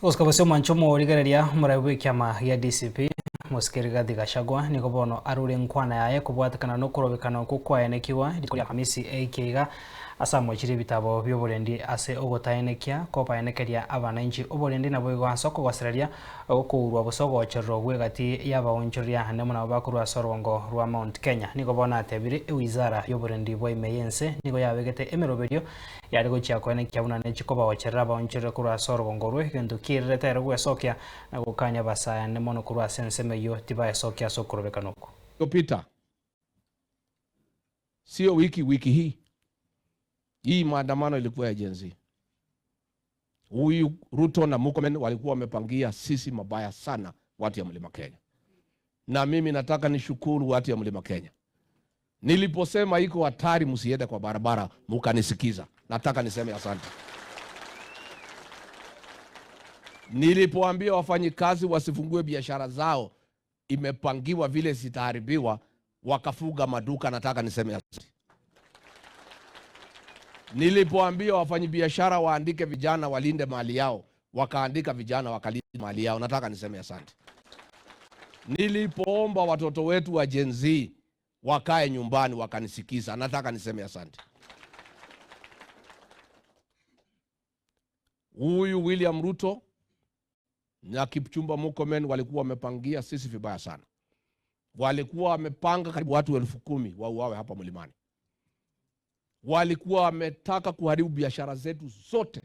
Uskabasio manchomo origereria muraibwe kiama ya DCP musikiriga Gachagua niko bono arure nkwana yaye kubwatikana no kurobekana kukwayenekiwa dikoya Hamisi eikiga asamo chiri bitabo byoborendi ase ogotayenekia kopayenekeria abananchi oborendi nabo igwansoko gwaseraria okuurwa busogo cherro gwegati yabaonchoria hanemo na bakuru sorongo rwa Mount Kenya niko bona atebire wizara yoborendi bwa imeyense niko yabegete emeroberio yari gochia kwenekia bunane chikoba wacherra baonchore kurwa sorongo rwe gendo kirete rwesokia na gukanya basaya nemo no kurwa sensemeyo tibaye sokia sokurobekanoko Peter, sio wiki hii maandamano ilikuwa ya Gen Z. Huyu Ruto na Murkomen walikuwa wamepangia sisi mabaya sana watu ya Mlima Kenya. Na mimi nataka nishukuru watu ya Mlima Kenya. Niliposema iko hatari msiende kwa barabara, mkanisikiza. Nataka niseme asante. Nilipoambia wafanyikazi wasifungue biashara zao, imepangiwa vile zitaharibiwa, wakafuga maduka, nataka niseme asante. Nilipoambia wafanyabiashara waandike vijana walinde mali yao, wakaandika vijana wakalinde mali yao, nataka niseme asante. Nilipoomba watoto wetu wa Gen Z wakae nyumbani, wakanisikiza, nataka niseme asante. Huyu William Ruto na Kipchumba Murkomen walikuwa wamepangia sisi vibaya sana. Walikuwa wamepanga karibu watu 10,000 wauawe hapa Mlimani. Walikuwa wametaka kuharibu biashara zetu zote.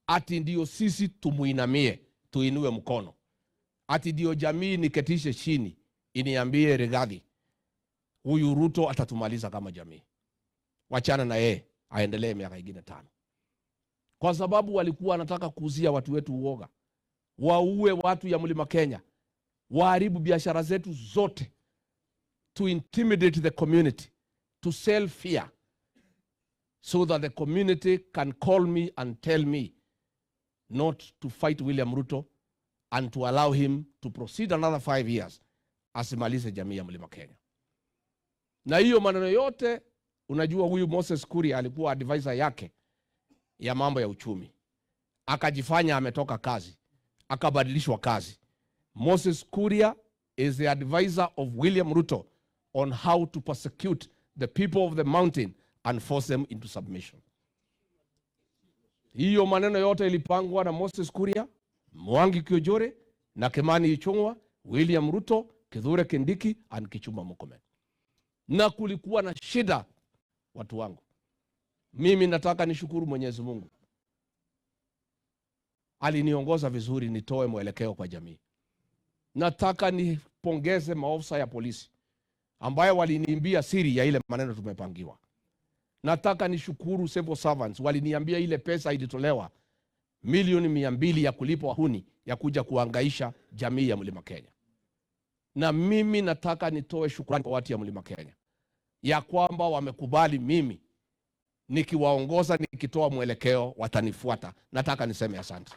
Ati ndio sisi tumuinamie, tuinue mkono. Ati ndio jamii niketishe chini, iniambie Rigathi, huyu Ruto atatumaliza kama jamii. Wachana na yeye, aendelee miaka ingine 5. Kwa sababu walikuwa wanataka kuuzia watu wetu uoga. Waue watu ya Mlima Kenya. Waharibu biashara zetu zote. To intimidate the community. To sell fear. So that the community can call me and tell me not to fight William Ruto and to allow him to proceed another 5 years asimalize jamii ya Mlima Kenya. Na hiyo maneno yote, unajua huyu Moses Kuria alikuwa advisor yake ya mambo ya uchumi. Akajifanya ametoka kazi, akabadilishwa kazi. Moses Kuria is the advisor of William Ruto on how to persecute the people of the mountain and force them into submission. Hiyo maneno yote ilipangwa na Moses Kuria, Mwangi Kiojore, na Kimani Ichung'wa, William Ruto, Kithure Kindiki and Kipchumba Murkomen. Na kulikuwa na shida, watu wangu. Mimi nataka nishukuru Mwenyezi Mungu. Aliniongoza vizuri nitoe mwelekeo kwa jamii. Nataka nipongeze maofisa ya polisi ambayo waliniambia siri ya ile maneno tumepangiwa. Nataka nishukuru civil servants, waliniambia ile pesa ilitolewa milioni 200 ya kulipa wahuni ya kuja kuangaisha jamii ya Mlima Kenya. Na mimi nataka nitoe shukrani kwa watu ya Mlima Kenya ya kwamba wamekubali mimi nikiwaongoza, nikitoa mwelekeo watanifuata. Nataka niseme asante.